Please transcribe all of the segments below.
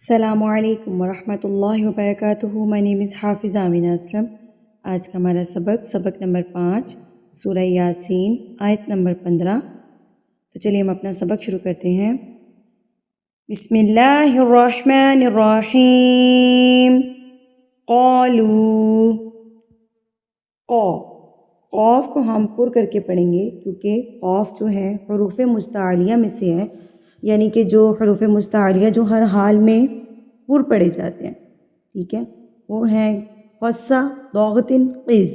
السلام علیکم ورحمۃ اللہ وبرکاتہ. مائی نیم از حافظ آمینہ اسلم. آج کا ہمارا سبق نمبر 5 سورہ یاسین آیت نمبر 15. تو چلیے ہم اپنا سبق شروع کرتے ہیں. بسم اللہ الرحمن الرحیم. قالوا قاف کو ہم پر کر کے پڑھیں گے کیونکہ قاف جو ہے حروف مستعلیہ میں سے ہے، یعنی کہ جو حروف مستعلیہ جو ہر حال میں پر پڑھے جاتے ہیں، ٹھیک ہے، وہ ہیں خصہ ضغطن قز.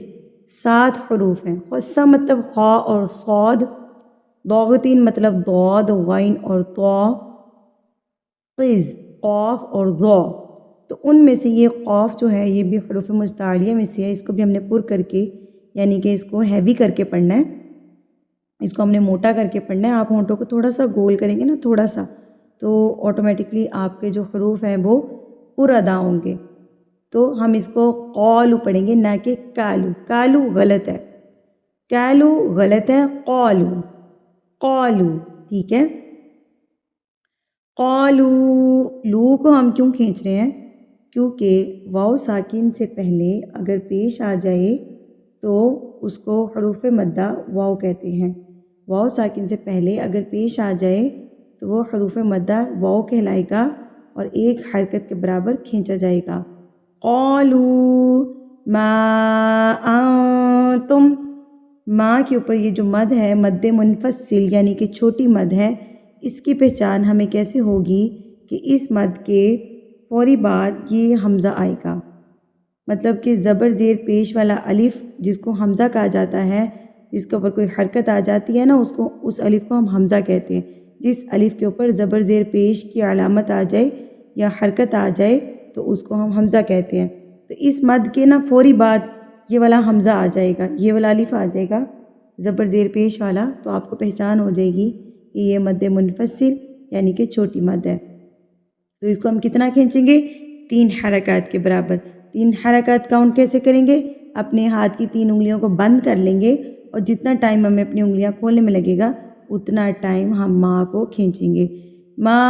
7 حروف ہیں. خصہ مطلب خا اور صاد، ضغطن مطلب ضاد غین اور طا، قز قاف اور ضا. تو ان میں سے یہ قاف جو ہے یہ بھی حروف مستعلیہ میں سے ہے. اس کو بھی ہم نے پر کر کے، یعنی کہ اس کو ہیوی کر کے پڑھنا ہے، اس کو ہم نے موٹا کر کے پڑھنا ہے. آپ ہونٹوں کو تھوڑا سا گول کریں گے نا، تھوڑا سا، تو آٹومیٹکلی آپ کے جو حروف ہیں وہ پر ادا ہوں گے. تو ہم اس کو قالو پڑھیں گے، نہ کہ کالو. کالو غلط ہے، کالو غلط ہے، قالو قالو، ٹھیک ہے. قالو لو کو ہم کیوں کھینچ رہے ہیں؟ کیونکہ واو ساکن سے پہلے اگر پیش آ جائے تو اس کو حروف مدہ واو کہتے ہیں. واو ساکن سے پہلے اگر پیش آ جائے تو وہ حروف مدہ واو کہلائے گا اور ایک حرکت کے برابر کھینچا جائے گا. قالو ما انتم، ما کے اوپر یہ جو مد ہے مد منفصل یعنی کہ چھوٹی مد ہے، اس کی پہچان ہمیں کیسے ہوگی کہ اس مد کے فوری بعد یہ حمزہ آئے گا. مطلب کہ زبر زیر پیش والا الف جس کو حمزہ کہا جاتا ہے، جس کے اوپر کوئی حرکت آ جاتی ہے نا، اس الف کو ہم حمزہ کہتے ہیں. جس الف کے اوپر زبر زیر پیش کی علامت آ جائے یا حرکت آ جائے تو اس کو ہم حمزہ کہتے ہیں. تو اس مد کے نا فوری بعد یہ والا حمزہ آ جائے گا، یہ والا الف آ جائے گا زبر زیر پیش والا، تو آپ کو پہچان ہو جائے گی کہ یہ مد منفصل یعنی کہ چھوٹی مد ہے. تو اس کو ہم کتنا کھینچیں گے؟ 3 حرکات کے برابر. 3 حرکات کاؤنٹ کیسے کریں گے؟ اپنے ہاتھ کی 3 انگلیوں کو بند کر لیں گے اور جتنا ٹائم ہمیں اپنی انگلیاں کھولنے میں لگے گا اتنا ٹائم ہم ماں کو کھینچیں گے. ما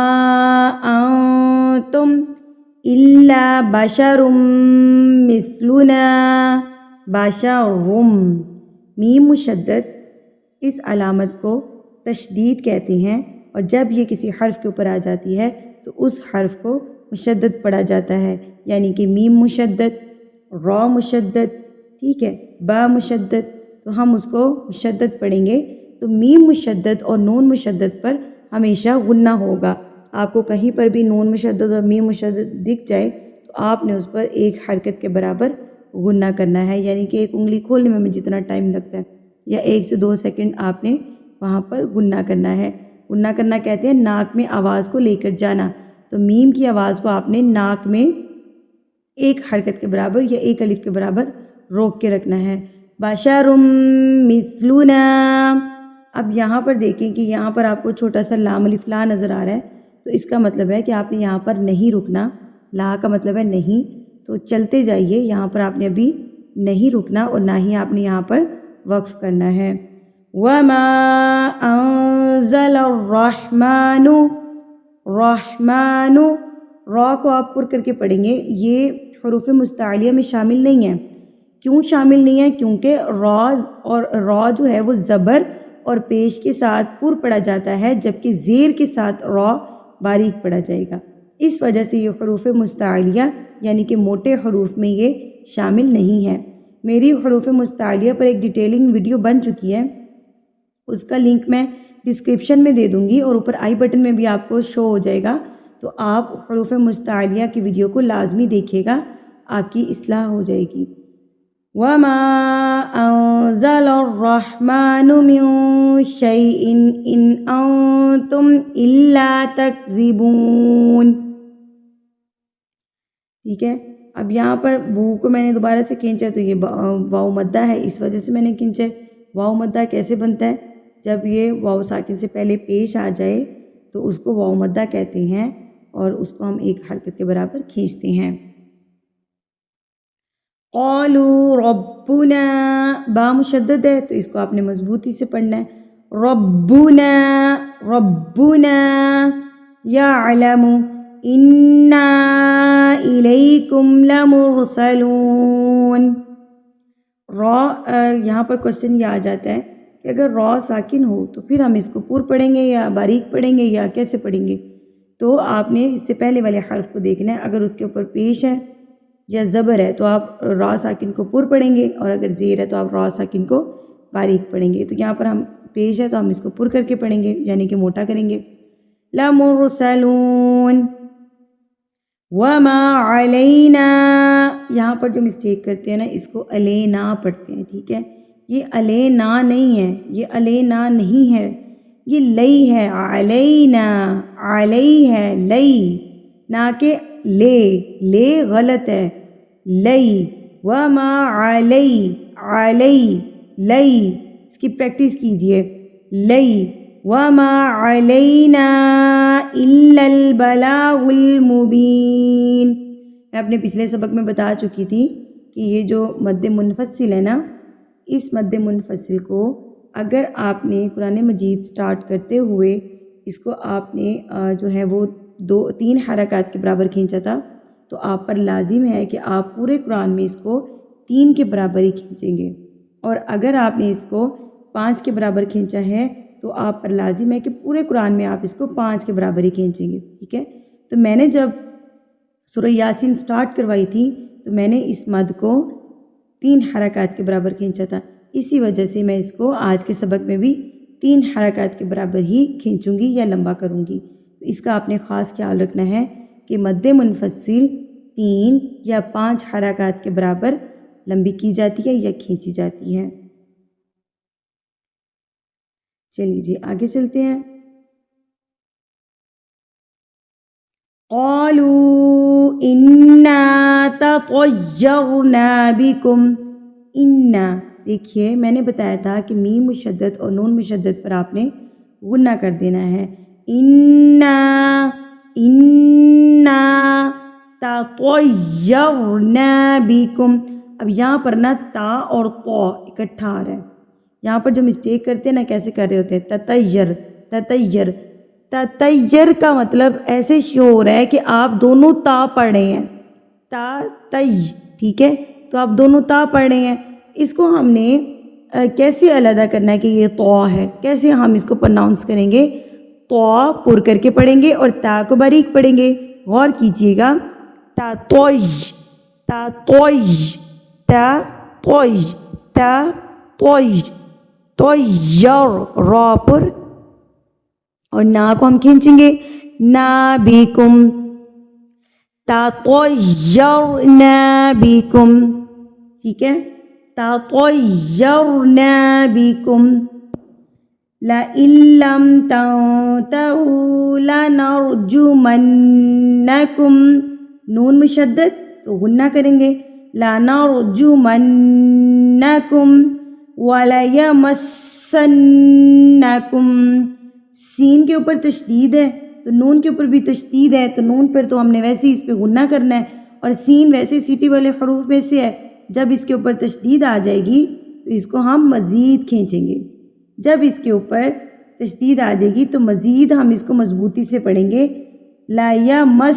انتم الا بشر مثلنا. بشرم میم مشدد، اس علامت کو تشدید کہتے ہیں، اور جب یہ کسی حرف کے اوپر آ جاتی ہے تو اس حرف کو مشدد پڑھا جاتا ہے، یعنی کہ میم مشدد، را مشدد، ٹھیک ہے، با مشدد. تو ہم اس کو مشدد پڑھیں گے. تو میم مشدد اور نون مشدد پر ہمیشہ غنہ ہوگا. آپ کو کہیں پر بھی نون مشدد اور میم مشدد دکھ جائے تو آپ نے اس پر ایک حرکت کے برابر غنہ کرنا ہے، یعنی کہ ایک انگلی کھولنے میں ہمیں جتنا ٹائم لگتا ہے یا 1 سے 2 سیکنڈ آپ نے وہاں پر غنہ کرنا ہے. غنہ کرنا کہتے ہیں ناک میں آواز کو لے کر جانا. تو میم کی آواز کو آپ نے ناک میں ایک حرکت کے برابر یا ایک الف کے برابر روک کے رکھنا ہے. بشرم مثلنا. اب یہاں پر دیکھیں کہ یہاں پر آپ کو چھوٹا سا لام الف لا نظر آ رہا ہے، تو اس کا مطلب ہے کہ آپ نے یہاں پر نہیں رکنا. لا کا مطلب ہے نہیں، تو چلتے جائیے. یہاں پر آپ نے ابھی نہیں رکنا اور نہ ہی آپ نے یہاں پر وقف کرنا ہے. وما انزل الرحمن. رحمن، را کو آپ پر کر کے پڑھیں گے. یہ حروف مستعلیہ میں شامل نہیں ہے. کیوں شامل نہیں ہے؟ کیونکہ را جو ہے وہ زبر اور پیش کے ساتھ پر پڑھا جاتا ہے، جبکہ زیر کے ساتھ را باریک پڑھا جائے گا. اس وجہ سے یہ حروف مستعلیہ یعنی کہ موٹے حروف میں یہ شامل نہیں ہے. میری حروف مستعلیہ پر ایک ڈیٹیلنگ ویڈیو بن چکی ہے، اس کا لنک میں ڈسکرپشن میں دے دوں گی اور اوپر آئی بٹن میں بھی آپ کو شو ہو جائے گا. تو آپ حروف مستعلیہ کی ویڈیو کو لازمی دیکھیے گا، آپ کی اصلاح ہو جائے گی. وما انزل الرحمن من شيء ان انتم الا تكذبون. ٹھیک ہے. اب یہاں پر بو کو میں نے دوبارہ سے کھینچا تو یہ واو مدہ ہے، اس وجہ سے میں نے کھینچا. واو مدہ کیسے بنتا ہے؟ جب یہ واو ساکن سے پہلے پیش آ جائے تو اس کو واو مدہ کہتے ہیں اور اس کو ہم ایک حرکت کے برابر کھینچتے ہیں. قالوا ربنا، با مشدد ہے تو اس کو آپ نے مضبوطی سے پڑھنا ہے. ربنا ربنا یعلم انا إِلَيْكُمْ لَمُرْسَلُونَ۔ را یہاں پر کوشچن یہ آ جاتا ہے کہ اگر را ساکن ہو تو پھر ہم اس کو پور پڑھیں گے یا باریک پڑھیں گے یا کیسے پڑھیں گے؟ تو آپ نے اس سے پہلے والے حرف کو دیکھنا ہے، اگر اس کے اوپر پیش ہے یا زبر ہے تو آپ را ساکن کو پور پڑھیں گے، اور اگر زیر ہے تو آپ را ساکن کو باریک پڑھیں گے۔ تو یہاں پر ہم پیش ہے تو ہم اس کو پور کر کے پڑھیں گے، یعنی کہ موٹا کریں گے۔ لَمُرْسَلُونَ وَمَا عَلَيْنَا، یہاں پر جو مسٹیک کرتے ہیں نا اس کو علینا پڑھتے ہیں، ٹھیک ہے؟ یہ علینا نہیں ہے، یہ علینا نہیں ہے، یہ لئی ہے، علینا علی ہے، لئی نہ کہ لے غلط ہے، لئی وما علی علی لئی، اس کی پریکٹس کیجئے، لئی وما علینا الا البلاغ المبین۔ میں اپنے پچھلے سبق میں بتا چکی تھی کہ یہ جو مد منفصل ہے نا، اس مد منفصل کو اگر آپ نے قرآن مجید سٹارٹ کرتے ہوئے اس کو آپ نے جو ہے وہ 3 حرکات کے برابر کھینچا تھا، تو آپ پر لازم ہے کہ آپ پورے قرآن میں اس کو 3 کے برابر ہی کھینچیں گے، اور اگر آپ نے اس کو 5 کے برابر کھینچا ہے تو آپ پر لازم ہے کہ پورے قرآن میں آپ اس کو 5 کے برابر ہی کھینچیں گے، ٹھیک ہے؟ تو میں نے جب سورہ یاسین سٹارٹ کروائی تھی تو میں نے اس مد کو 3 حرکات کے برابر کھینچا تھا، اسی وجہ سے میں اس کو آج کے سبق میں بھی 3 حرکات کے برابر ہی کھینچوں گی یا لمبا کروں گی۔ تو اس کا آپ نے خاص خیال رکھنا ہے کہ مد منفصل 3 یا 5 حرکات کے برابر لمبی کی جاتی ہے یا کھینچی جاتی ہے۔ چلیے جی آگے چلتے ہیں۔ قالوا انا تطیرنا بکم، انا دیکھیے میں نے بتایا تھا کہ میم مشدد اور نون مشدد پر آپ نے غنہ کر دینا ہے، انا تطیرنا بکم۔ اب یہاں پر نا تا اور طا اکٹھا آ رہا ہے، یہاں پر جو مسٹیک کرتے ہیں نا کیسے کر رہے ہوتے ہیں، تطیر تطیر، تطیر کا مطلب ایسے شو ہو رہا ہے کہ آپ دونوں تا پڑھ رہے ہیں، تا تی، ٹھیک ہے؟ تو آپ دونوں تا پڑھ رہے ہیں، اس کو ہم نے کیسے علیحدہ کرنا ہے کہ یہ طا ہے، کیسے ہم اس کو پرناؤنس کریں گے؟ طا پر کر کے پڑھیں گے اور تا کو باریک پڑھیں گے، غور کیجئے گا، تا توج، تا توج، تا توج، تا توج، تویر، را پر اور نا کو ہم کھینچیں گے، نا بیکم، تطیرنا بیکم، ٹھیک ہے؟ تطیرنا بیکم، لئن لم تنتہوا لنرجمنکم، نون مشدد تو غنہ کریں گے، لنرجمنکم ولیمسنکم، سین کے اوپر تشدید ہے تو نون کے اوپر بھی تشدید ہے، تو نون پر تو ہم نے ویسے ہی اس پہ غنہ کرنا ہے، اور سین ویسے سیٹی والے حروف میں سے ہے، جب اس کے اوپر تشدید آ جائے گی تو اس کو ہم مزید کھینچیں گے، جب اس کے اوپر تشدید آ جائے گی تو مزید ہم اس کو مضبوطی سے پڑھیں گے، لَيَمَسَّنَّكُم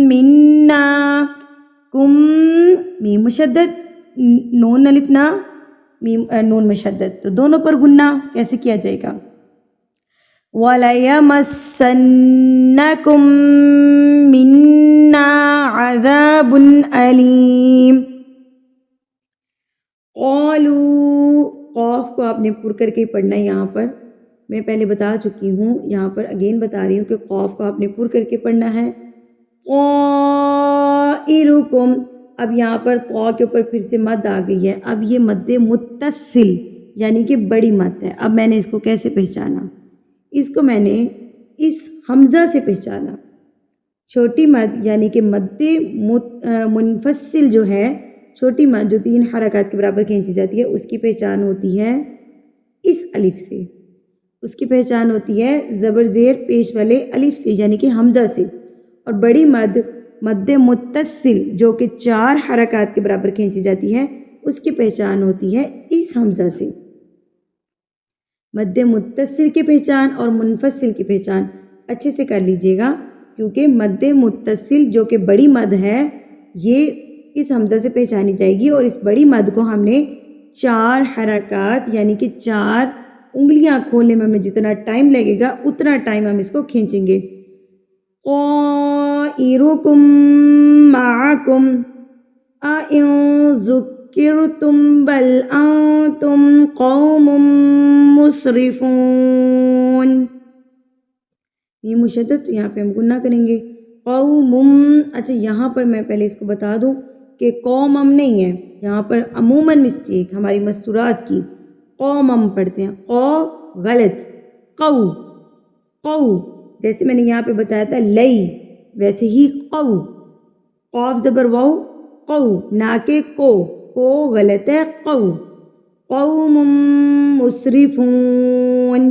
مِّنَّا، کم میم مشدد، نون الف نا، نون مشدد، تو دونوں پر غنہ کیسے کیا جائے گا؟ وَلَيَمَسَّنَّكُم مِّنَّا عَذَابٌ أَلِيمٌ۔ قالوا، قاف کو آپ نے پر کر کے پڑھنا ہے، یہاں پر میں پہلے بتا چکی ہوں، یہاں پر اگین بتا رہی ہوں کہ قاف کو آپ نے پر کر کے پڑھنا ہے، طائرکم، اب یہاں پر طا کے اوپر پھر سے مد آ گئی ہے، اب یہ مد متصل یعنی کہ بڑی مد ہے، اب میں نے اس کو کیسے پہچانا؟ اس کو میں نے اس حمزہ سے پہچانا، چھوٹی مد یعنی کہ مد منفصل جو ہے، چھوٹی مد جو 3 حرکات کے برابر کھینچی جاتی ہے، اس کی پہچان ہوتی ہے اس الف سے، اس کی پہچان ہوتی ہے زبر زیر پیش والے الف سے یعنی کہ حمزہ سے، اور بڑی مد مد متصل جو کہ 4 حرکات کے برابر کھینچی جاتی ہے، اس کی پہچان ہوتی ہے اس حمزہ سے۔ مد متصل کی پہچان اور منفصل کی پہچان اچھے سے کر لیجئے گا کیونکہ مد متصل جو کہ بڑی مد ہے یہ اس حمزہ سے پہچانی جائے گی، اور اس بڑی مد کو ہم نے 4 حرکات یعنی کہ 4 انگلیاں کھولنے میں ہمیں جتنا ٹائم لگے گا اتنا ٹائم ہم اس کو کھینچیں گے۔ طائرکم معکم اَإِن ذُكِّرْتُم بَلْ أَنتُمْ قَوْمٌ مُسْرِفُونَ۔ یہ مشدد تو یہاں پہ ہم گنہ کریں گے قوم۔ اچھا یہاں پر میں پہلے اس کو بتا دوں کہ قوم نہیں ہے، یہاں پر عموماً مسٹیک ہماری مستورات کی قوم پڑھتے ہیں، قو غلط، قو قو، جیسے میں نے یہاں پہ بتایا تھا لئی، ویسے ہی قو، قاف زبر واو قو، نہ کہ کو غلط ہے، قو، قوم مسرفون۔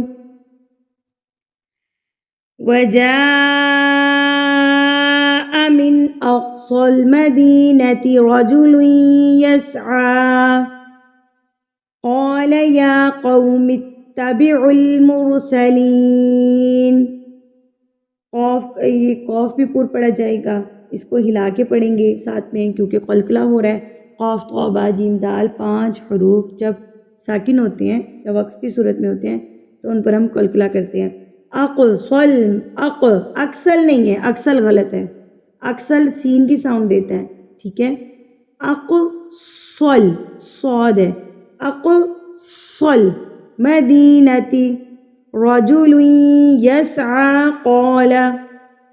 وَجَاءَ مِنْ أَقْصَى الْمَدِينَةِ رَجُلٌ يَسْعَى قَالَ يَا قَوْمِ اتَّبِعُوا الْمُرْسَلِينَ۔ یہ قاف بھی پر پڑا جائے گا، اس کو ہلا کے پڑھیں گے ساتھ میں کیونکہ قلقلہ ہو رہا ہے۔ قاف طا با جیم دال 5 حروف جب ساکن ہوتے ہیں یا وقف کی صورت میں ہوتے ہیں تو ان پر ہم قلقلہ کرتے ہیں۔ اقصل، اکسل نہیں ہے، اکسل غلط ہے، اکسل سین کی ساؤنڈ دیتا ہے، ٹھیک ہے۔ اقصل صاد ہے، اقصل مدینتی رجل یسعى قال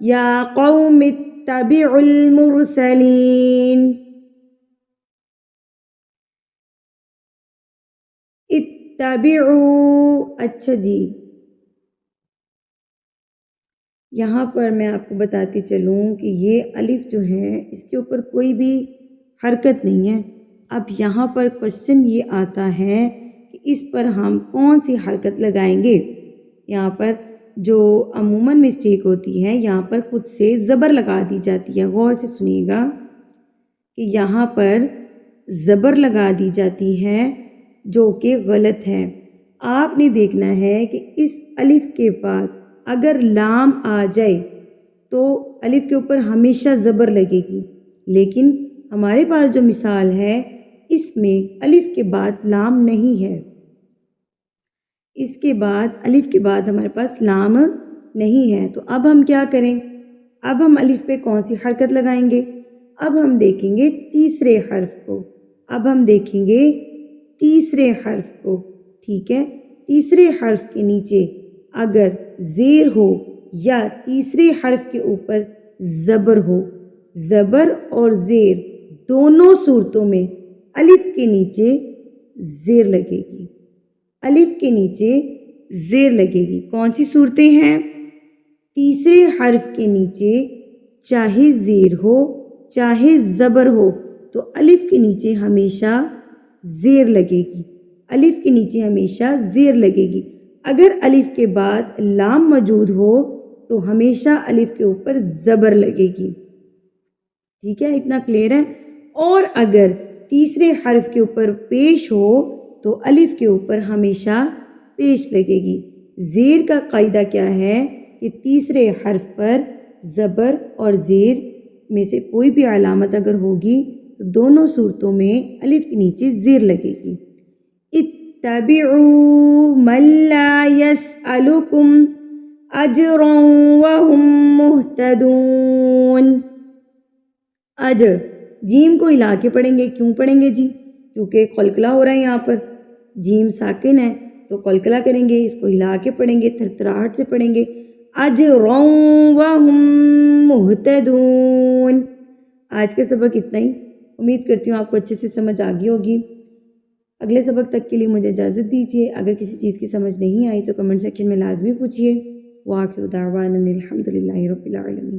یا قوم اتبعوا المرسلین۔ اتبعوا، اچھا جی یہاں پر میں آپ کو بتاتی چلوں کہ یہ الف جو ہے اس کے اوپر کوئی بھی حرکت نہیں ہے۔ اب یہاں پر کوشچن یہ آتا ہے کہ اس پر ہم کون سی حرکت لگائیں گے۔ یہاں پر جو عموماً مسٹیک ہوتی ہے یہاں پر خود سے زبر لگا دی جاتی ہے، غور سے سنیے گا کہ یہاں پر زبر لگا دی جاتی ہے جو کہ غلط ہے۔ آپ نے دیکھنا ہے کہ اس الف کے بعد اگر لام آ جائے تو الف کے اوپر ہمیشہ زبر لگے گی، لیکن ہمارے پاس جو مثال ہے اس میں الف کے بعد لام نہیں ہے، اس کے بعد الف کے بعد ہمارے پاس لام نہیں ہے، تو اب ہم کیا کریں؟ اب ہم الف پہ کون سی حرکت لگائیں گے؟ اب ہم دیکھیں گے تیسرے حرف کو، اب ہم دیکھیں گے تیسرے حرف کو، ٹھیک ہے۔ تیسرے حرف کے نیچے اگر زیر ہو یا تیسرے حرف کے اوپر زبر ہو، زبر اور زیر دونوں صورتوں میں الف کے نیچے زیر لگے گی، الف کے نیچے زیر لگے گی۔ کون سی صورتیں ہیں؟ تیسرے حرف کے نیچے چاہے زیر ہو چاہے زبر ہو تو الف کے نیچے ہمیشہ زیر لگے گی، الف کے نیچے ہمیشہ زیر لگے گی۔ اگر الف کے بعد لام موجود ہو تو ہمیشہ الف کے اوپر زبر لگے گی، ٹھیک ہے، اتنا کلیئر ہے۔ اور اگر تیسرے حرف کے اوپر پیش ہو تو الف کے اوپر ہمیشہ پیش لگے گی۔ زیر کا قاعدہ کیا ہے کہ تیسرے حرف پر زبر اور زیر میں سے کوئی بھی علامت اگر ہوگی تو دونوں صورتوں میں الف کے نیچے زیر لگے گی۔ اتبعوا من لا يسألكم اجرا وهم مهتدون۔ جیم کو ہلا کے پڑھیں گے، کیوں پڑھیں گے جی؟ کیونکہ قلقلہ ہو رہا ہے، یہاں پر جیم ساکن ہے تو قلقلہ کریں گے، اس کو ہلا کے پڑھیں گے، تھرتھراہٹ سے پڑھیں گے۔ اجرا وهم مهتدون۔ آج کا سبق اتنا ہی، امید کرتی ہوں آپ کو اچھے سے سمجھ آ گئی ہوگی۔ اگلے سبق تک کے لیے مجھے اجازت دیجیے، اگر کسی چیز کی سمجھ نہیں آئی تو کمنٹ سیکشن میں لازمی پوچھیے۔ وآخر دعوانا الحمد للہ رب العالمین۔